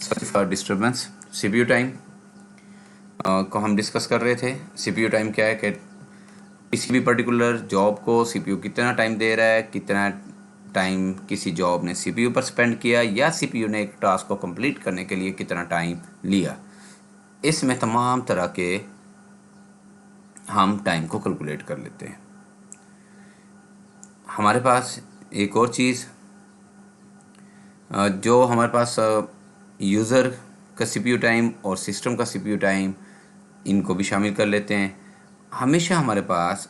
Sorry for disturbance. CPU time को हम discuss कर रहे थे। सीपीयू टाइम क्या है कि किसी भी पर्टिकुलर जॉब को सीपीयू कितना टाइम दे रहा है, कितना टाइम किसी जॉब ने सीपीयू पर स्पेंड किया, या सीपीयू ने एक टास्क को कंप्लीट करने के लिए कितना टाइम लिया। इसमें तमाम तरह के हम टाइम को कैलकुलेट कर लेते हैं। हमारे पास एक और चीज़ जो हमारे पास यूज़र का सीपीयू टाइम और सिस्टम का सीपीयू टाइम, इनको भी शामिल कर लेते हैं। हमेशा हमारे पास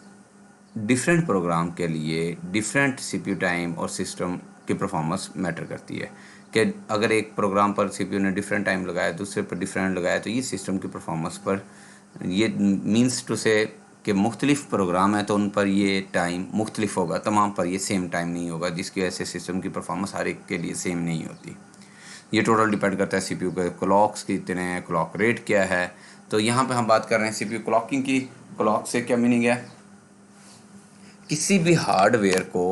डिफरेंट प्रोग्राम के लिए डिफरेंट सीपीयू टाइम और सिस्टम की परफॉर्मेंस मैटर करती है कि अगर एक प्रोग्राम पर सीपीयू ने डिफरेंट टाइम लगाया, दूसरे पर डिफरेंट लगाया, तो ये सिस्टम की परफॉर्मेंस पर, ये मीन्स टू से कि मुख्तलिफ प्रोग्राम है तो उन पर ये टाइम मुख्तलिफ होगा, तमाम पर ये सेम टाइम नहीं होगा, जिसकी वजह से सिस्टम की परफॉर्मेंस हर एक के लिए सेम नहीं होती। ये टोटल डिपेंड करता है सीपीयू के क्लॉक्स कितने हैं, क्लॉक रेट क्या है। तो यहाँ पे हम बात कर रहे हैं सीपीयू क्लॉकिंग की। क्लॉक से क्या मीनिंग है? किसी भी हार्डवेयर को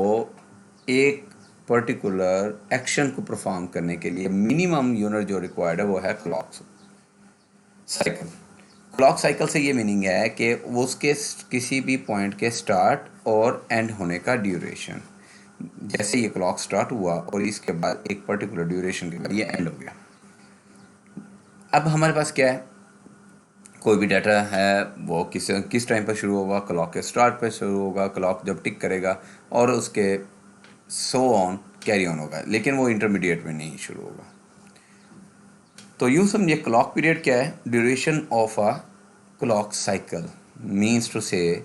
एक पर्टिकुलर एक्शन को परफॉर्म करने के लिए मिनिमम यूनिट जो रिक्वायर्ड है वो है क्लॉक साइकिल। क्लॉक साइकिल से ये मीनिंग है कि वो उसके किसी भी पॉइंट के स्टार्ट और एंड होने का ड्यूरेशन, जैसे ये क्लॉक स्टार्ट हुआ और इसके बाद एक पर्टिकुलर ड्यूरेशन के बाद ये एंड हो गया। अब हमारे पास क्या है, कोई भी डाटा है वो किस टाइम पर शुरू होगा, क्लॉक के स्टार्ट पर शुरू होगा, क्लॉक जब टिक करेगा और उसके सो ऑन कैरी ऑन होगा, लेकिन वो इंटरमीडिएट में नहीं शुरू होगा। तो यूँ समझिए क्लॉक पीरियड क्या है, duration of a clock cycle means to say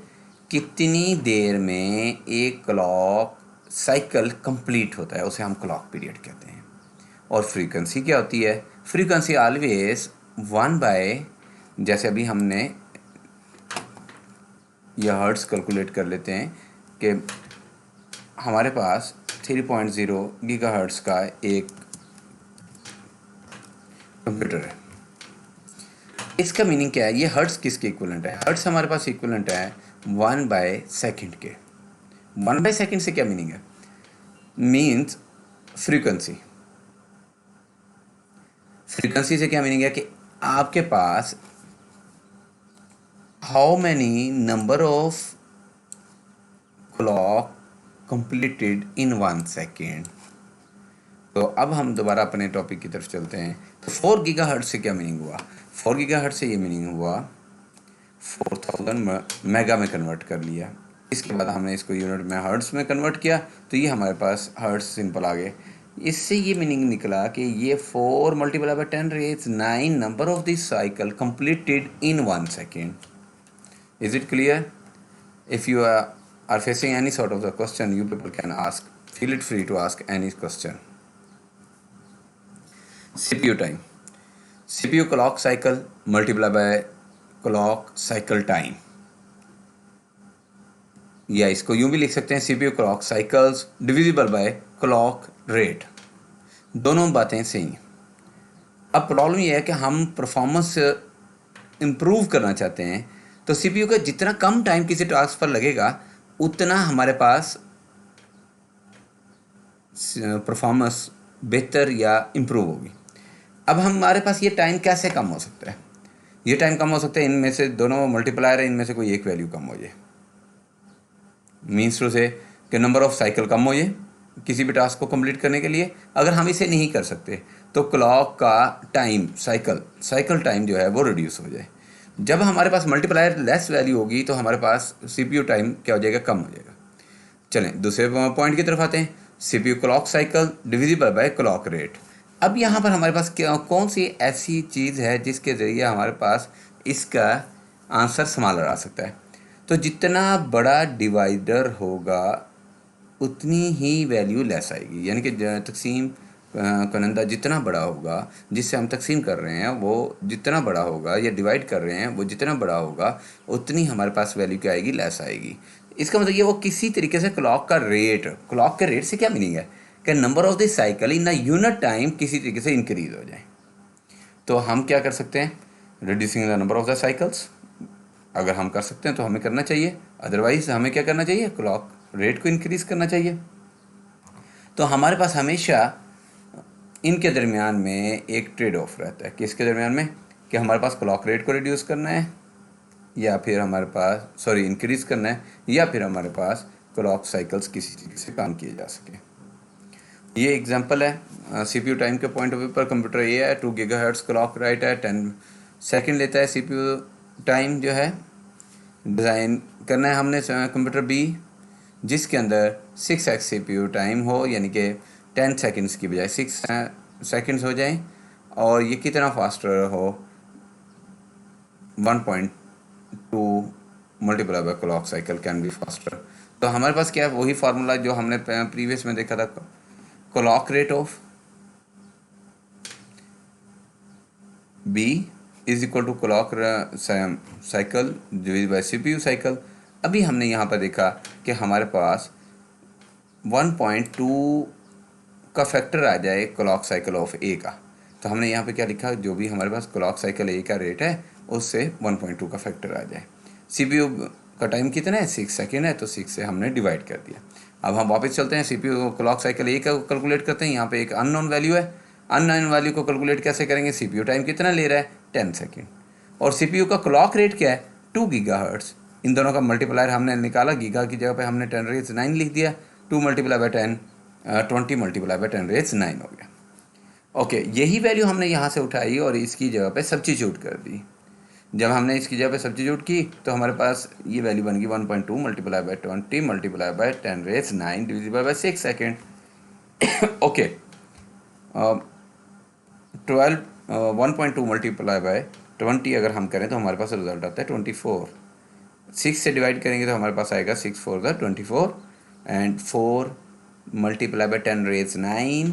कितनी देर में एक क्लॉक साइकिल कंप्लीट होता है, उसे हम क्लॉक पीरियड कहते हैं। और फ्रीक्वेंसी क्या होती है? फ्रीक्वेंसी ऑलवेज 1/, जैसे अभी हमने यह हर्ट्स कैलकुलेट कर लेते हैं कि हमारे पास 3.0 गीगाहर्ट्ज़ का एक कंप्यूटर है। इसका मीनिंग क्या है? ये हर्ट्स किसके इक्विवेलेंट है? हर्ट्स हमारे पास इक्विवेलेंट है 1/सेकंड के। 1/सेकंड से क्या मीनिंग है? Means frequency. फ्रीक्वेंसी से क्या मीनिंग है कि आपके पास how many number of clock completed in 1 second. तो अब हम दोबारा अपने टॉपिक की तरफ चलते हैं। तो 4 गीगाहर्ट्ज़ से क्या मीनिंग हुआ? 4 गीगाहर्ट्ज़ से ये मीनिंग हुआ 4000 मेगा में कन्वर्ट कर लिया। इसके बाद हमने इसको यूनिट में हर्ट्ज़ में कन्वर्ट किया, तो ये हमारे पास हर्ट्ज़ सिंपल आ गए। इससे ये मीनिंग निकला कि ये 4 × 10⁹ number of this cycle completed in 1 second. Is it clear? If you are facing any sort of the question, you people can ask. Feel it free to ask any question. CPU time. CPU clock cycle multiplied by clock cycle time. या इसको यूं भी लिख सकते हैं CPU clock cycles divisible by clock rate. दोनों बातें सही। अब प्रॉब्लम यह है कि हम परफॉर्मेंस इम्प्रूव करना चाहते हैं, तो सीपीयू का जितना कम टाइम किसी टास्क पर लगेगा उतना हमारे पास परफॉर्मेंस बेहतर या इम्प्रूव होगी। अब हमारे पास ये टाइम कैसे कम हो सकता है? ये टाइम कम हो सकता है, इनमें से दोनों मल्टीप्लायर है, इनमें से कोई एक वैल्यू कम हो जाए। मीन्स टू से कि नंबर ऑफ साइकिल कम हो जाए किसी भी टास्क को कंप्लीट करने के लिए। अगर हम इसे नहीं कर सकते तो क्लॉक का टाइम, साइकिल टाइम जो है वो रिड्यूस हो जाए। जब हमारे पास मल्टीप्लायर लेस वैल्यू होगी तो हमारे पास सीपीयू टाइम क्या हो जाएगा? कम हो जाएगा। चलें दूसरे पॉइंट की तरफ आते हैं। CPU clock cycle divisible by clock rate. अब यहाँ पर हमारे पास कौन सी ऐसी चीज़ है जिसके ज़रिए हमारे पास इसका आंसर स्मॉलर आ सकता है? तो जितना बड़ा डिवाइडर होगा उतनी ही वैल्यू लेस आएगी, यानी कि तकसीम कनंदा जितना बड़ा होगा, जिससे हम तकसीम कर रहे हैं वो जितना बड़ा होगा, या डिवाइड कर रहे हैं वो जितना बड़ा होगा, उतनी हमारे पास वैल्यू क्या आएगी? लेस आएगी। इसका मतलब ये वो किसी तरीके से क्लॉक के रेट से क्या मीनिंग है कि number of the cycle in a unit time किसी तरीके से इंक्रीज हो जाए। तो हम क्या कर सकते हैं? Reducing the number of the cycles. अगर हम कर सकते हैं तो हमें करना चाहिए, अदरवाइज हमें क्या करना चाहिए? क्लॉक रेट को इंक्रीज करना चाहिए। तो हमारे पास हमेशा इनके दरमियान में एक ट्रेड ऑफ रहता है। किसके दरमियान में? कि हमारे पास क्लॉक रेट को रिड्यूस करना है, या फिर हमारे पास इंक्रीज़ करना है, या फिर हमारे पास क्लॉक साइकिल्स किसी चीज़ से काम किए जा सके। ये एग्जांपल है सीपीयू टाइम के पॉइंट ऑफ व्यू पर। कंप्यूटर ये है 2 गीगाहर्ट्ज़ क्लॉक राइट है, 10 सेकंड लेता है सीपीयू टाइम जो है। डिज़ाइन करना है हमने कंप्यूटर बी जिसके अंदर 6x सीपीयू टाइम हो, यानी कि 10 सेकंड्स की बजाय 6 सेकंड्स हो जाएं, और ये कितना फास्टर हो, 1.2 multiply by clock cycle can be faster. तो हमारे पास क्या है, वही फार्मूला जो हमने प्रीवियस में देखा था, clock rate of B is equal to clock cycle divide by CPU cycle. अभी हमने यहाँ पर देखा कि हमारे पास 1.2 का फैक्टर आ जाए क्लॉक साइकिल ऑफ ए का, तो हमने यहाँ पे क्या लिखा, जो भी हमारे पास क्लॉक साइकिल ए का रेट है उससे 1.2 का फैक्टर आ जाए। सीपीयू का टाइम कितना है, 6 सेकेंड है, तो 6 से हमने डिवाइड कर दिया। अब हम वापस चलते हैं, सीपीयू क्लॉक साइकिल ए का कैलकुलेट करते हैं। यहाँ पे एक अननोन वैल्यू है, अननोन वैल्यू को कैलकुलेट कैसे करेंगे, सीपीयू टाइम कितना ले रहा है, 10 सेकेंड, और सीपीयू का क्लॉक रेट क्या है, 2 गीगाहर्ट्ज़। इन दोनों का मल्टीप्लायर हमने निकाला, गीगा की जगह पे हमने 10⁻9 लिख दिया, 2 मल्टीप्लाई बाय 10 20 मल्टीप्लाई बाय 10⁻9 हो गया। ओके, यही वैल्यू हमने यहाँ से उठाई और इसकी जगह पे सब्स्टिट्यूट कर दी। जब हमने इसकी जगह पे सब्स्टिट्यूट की तो हमारे पास ये वैल्यू बन गई 1.2 multiply by 20 multiply by 10⁻9 divisible by 6 second. Okay, 1.2 multiply by 20 अगर हम करें तो हमारे पास रिजल्ट आता है 24। 6 से डिवाइड करेंगे तो हमारे पास आएगा 6 4 the 24 and 4 multiply by 10⁻9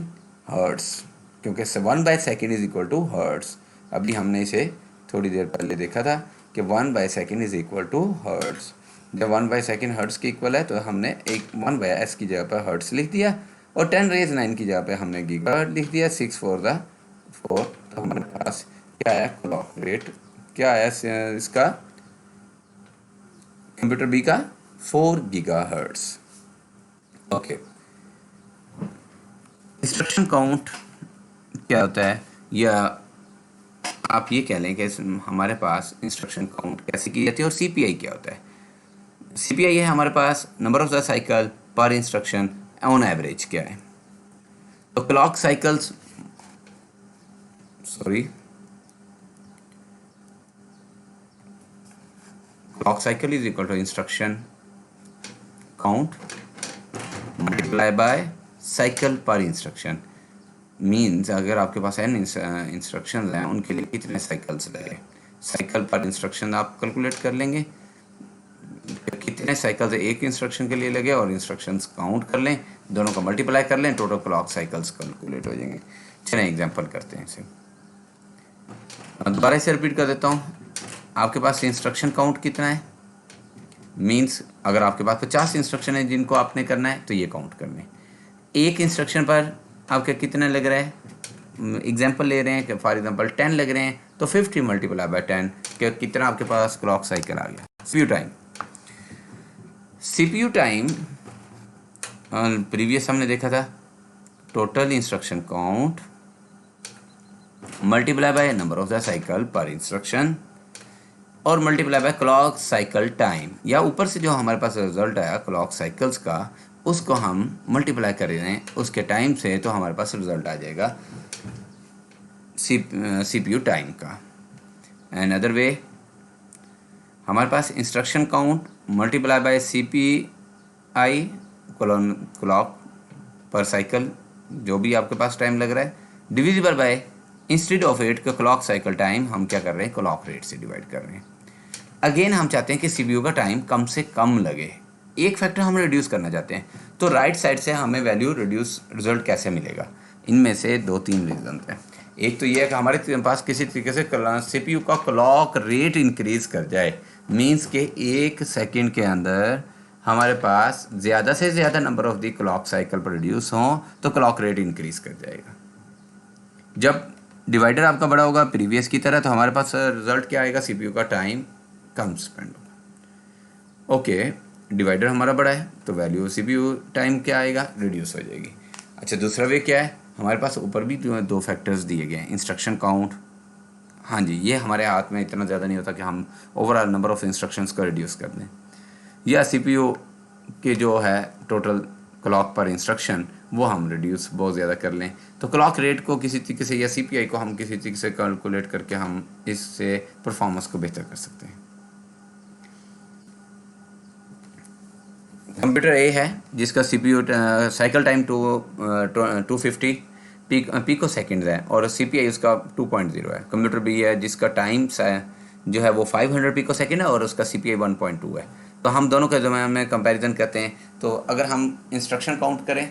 hertz, क्योंकि 1 by second is equal to hertz. अभी हमने इसे थोड़ी देर पहले देखा था कि 1 by second is equal to hertz. जब 1 बाय सेकेंड हर्ट्स की इक्वल है तो हमने एक 1 बाय एस की जगह पर हर्ट्स लिख दिया, और 10⁻9 की जगह पे हमने गीगाहर्ट्ज लिख दिया। 6 4 द 4, तो हमारे पास क्या आया, क्लॉक रेट क्या आया इसका, कंप्यूटर बी का 4 गीगाहर्ट्ज। ओके, इंस्ट्रक्शन काउंट क्या होता है, या आप ये कह लें कि हमारे पास इंस्ट्रक्शन काउंट कैसे की जाती है, और सीपीआई क्या होता है। सीपीआई है हमारे पास number of the cycle per instruction on average क्या है। तो clock cycles clock cycle is equal to instruction count multiply by cycle per instruction. Means अगर आपके पास n इंस्ट्रक्शन हैं उनके लिए कितने साइकिल्स रहे, साइकिल पर इंस्ट्रक्शन आप कैलकुलेट कर लेंगे, कितने साइकिल्स एक इंस्ट्रक्शन के लिए लगे, और इंस्ट्रक्शंस काउंट कर लें, दोनों का मल्टीप्लाई कर लें, टोटल क्लॉक साइकिल्स कैलकुलेट हो जाएंगे। चलिए एग्जांपल करते हैं इसे, दोबारा इसे रिपीट कर देता हूँ। आपके पास इंस्ट्रक्शन काउंट कितना है, मीन्स अगर आपके पास 50 इंस्ट्रक्शन है जिनको आपने करना है तो ये काउंट करने, एक इंस्ट्रक्शन पर आपके कितने लग रहा है, एग्जांपल ले रहे हैं कि फॉर एग्जांपल 10 लग रहे हैं, तो 50 मल्टीप्लाई बाय 10 कि कितना आपके पास क्लॉक साइकिल आ गया। सीपीयू टाइम प्रीवियस हमने देखा था total instruction count multiply by number of the cycle per instruction और multiply by clock cycle time, या ऊपर से जो हमारे पास रिजल्ट आया क्लॉक साइकिल्स का उसको हम मल्टीप्लाई कर रहे हैं उसके टाइम से, तो हमारे पास रिजल्ट आ जाएगा सीपीयू टाइम का। एंड अदर वे हमारे पास instruction count multiply by CPI clock per cycle जो भी आपके पास टाइम लग रहा है, divisible by instead of it का क्लॉक साइकिल टाइम हम क्या कर रहे हैं, क्लॉक रेट से डिवाइड कर रहे हैं। अगेन हम चाहते हैं कि सीपीयू का टाइम कम से कम लगे, एक फैक्टर हम रिड्यूस करना चाहते हैं, तो राइट साइड से हमें वैल्यू रिड्यूस रिजल्ट कैसे मिलेगा, इनमें से 2-3 रीजन हैं। एक तो ये है कि हमारे पास किसी तरीके से सीपीयू का क्लॉक रेट इंक्रीज कर जाए, मीन्स के 1 सेकेंड के अंदर हमारे पास ज़्यादा से ज़्यादा number of the clock cycle produce हों तो क्लॉक रेट इंक्रीज कर जाएगा। जब डिवाइडर आपका बड़ा होगा प्रीवियस की तरह, तो हमारे पास रिजल्ट क्या आएगा, सीपीयू का टाइम कम स्पेंड होगा। ओके, डिवाइडर हमारा बड़ा है तो वैल्यू सीपीयू टाइम क्या आएगा, रिड्यूस हो जाएगी। अच्छा, दूसरा वे क्या है, हमारे पास ऊपर भी दो फैक्टर्स दिए गए हैं, इंस्ट्रक्शन काउंट। हाँ जी, ये हमारे हाथ में इतना ज़्यादा नहीं होता कि हम ओवरऑल नंबर ऑफ़ इंस्ट्रक्शंस को रिड्यूस कर दें, या सीपीयू के जो है टोटल क्लॉक पर इंस्ट्रक्शन वो हम रिड्यूस बहुत ज़्यादा कर लें। तो क्लॉक रेट को किसी तरीके से या सीपीआई को हम किसी तरीके से कैलकुलेट करके हम इससे परफॉर्मेंस को बेहतर कर सकते हैं। कंप्यूटर ए है जिसका CPU cycle time 250 pico seconds है और सीपीआई उसका 2.0 है। कंप्यूटर बी है जिसका टाइम जो है वो 500 पिको सेकेंड है और उसका सीपीआई 1.2 है। तो हम दोनों के जमाने में कंपैरिजन करते हैं। तो अगर हम इंस्ट्रक्शन काउंट करें,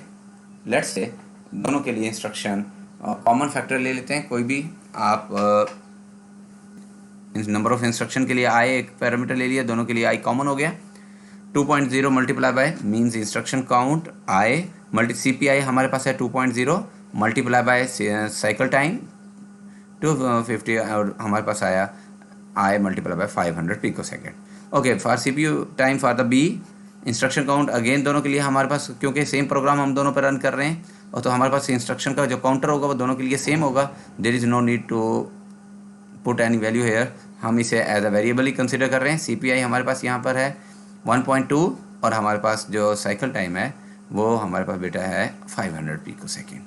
लेट्स से दोनों के लिए इंस्ट्रक्शन कॉमन फैक्टर ले लेते हैं, कोई भी आप नंबर ऑफ इंस्ट्रक्शन के लिए आई एक पैरामीटर ले लिया, दोनों के लिए आई कॉमन हो गया। 2.0 multiply by means instruction count I multi CPI हमारे पास है 2.0 मल्टीप्लाई बाय साइकिल टाइम 250 और हमारे पास आया I multiply by 500 pico second. Okay, for CPU time for the B instruction count again दोनों के लिए हमारे पास, क्योंकि सेम प्रोग्राम हम दोनों पर रन कर रहे हैं और तो हमारे पास इंस्ट्रक्शन का जो काउंटर होगा वो दोनों के लिए सेम होगा। There is no need to put any value here, हम इसे एज अ वेरिएबल ही कंसिडर कर रहे हैं। सीपीआई हमारे पास यहाँ पर है 1.2 और हमारे पास जो साइकिल टाइम है वो हमारे पास बेटा है 500 पिको सेकेंड।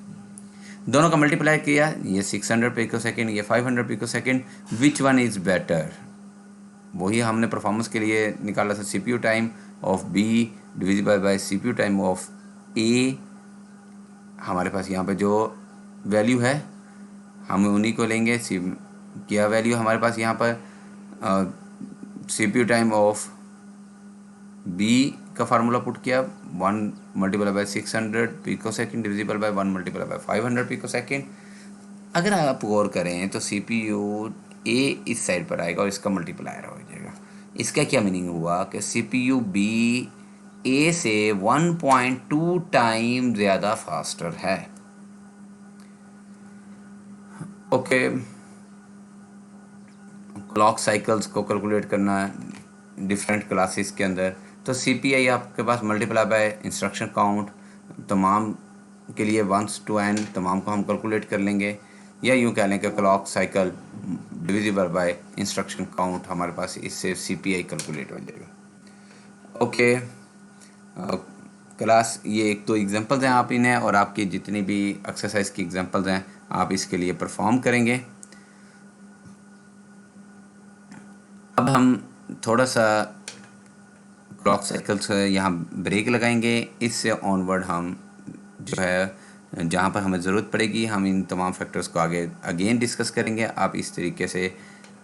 दोनों का मल्टीप्लाई किया, ये 600 पिको सेकेंड, ये 500 pico second. Which one is better, वही हमने परफॉर्मेंस के लिए निकाला था। CPU time of B divisible by CPU time of A, हमारे पास यहाँ पे जो वैल्यू है हम उन्हीं को लेंगे। क्या वैल्यू हमारे पास यहाँ पर सीपीयू टाइम ऑफ बी का फार्मूला पुट किया 1 multiply by 600 pico second divisible by 1 multiply by 500 pico second. अगर आप गौर करें तो सीपीयू ए इस साइड पर आएगा और इसका मल्टीप्लायर हो जाएगा। इसका क्या मीनिंग हुआ कि सीपीयू बी ए से 1.2 टाइम ज़्यादा फास्टर है। ओके, क्लॉक साइकिल्स को कैलकुलेट करना है डिफरेंट क्लासेस के अंदर, तो सीपीआई आपके पास मल्टीप्लाई बाय इंस्ट्रक्शन काउंट तमाम के लिए 1 to n तमाम को हम कैलकुलेट कर लेंगे, या यूँ कह लें कि clock cycle divisible by instruction count हमारे पास इससे सीपीआई कैलकुलेट हो जाएगा। ओके क्लास, ये एक तो एग्जांपल्स हैं, आप इन्हें और आपकी जितनी भी एक्सरसाइज की एग्जांपल्स हैं आप इसके लिए परफॉर्म करेंगे। अब हम थोड़ा सा क्लॉक साइकिल्स यहाँ ब्रेक लगाएंगे, इससे ऑनवर्ड हम जो है जहाँ पर हमें ज़रूरत पड़ेगी हम इन तमाम फैक्टर्स को आगे अगेन डिस्कस करेंगे। आप इस तरीके से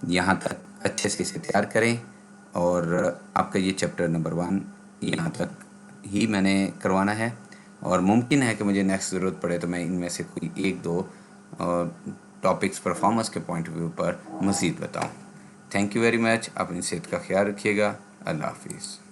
यहाँ तक अच्छे से इसे तैयार करें और आपका ये चैप्टर नंबर 1 यहाँ तक ही मैंने करवाना है और मुमकिन है कि मुझे नेक्स्ट ज़रूरत पड़े तो मैं इनमें से कोई 1-2 टॉपिक्स परफॉर्मेंस के पॉइंट ऑफ व्यू पर मज़ीद बताऊँ। Thank you very much. अपनी सेहत का ख्याल रखिएगा। अल्लाह हाफिज़।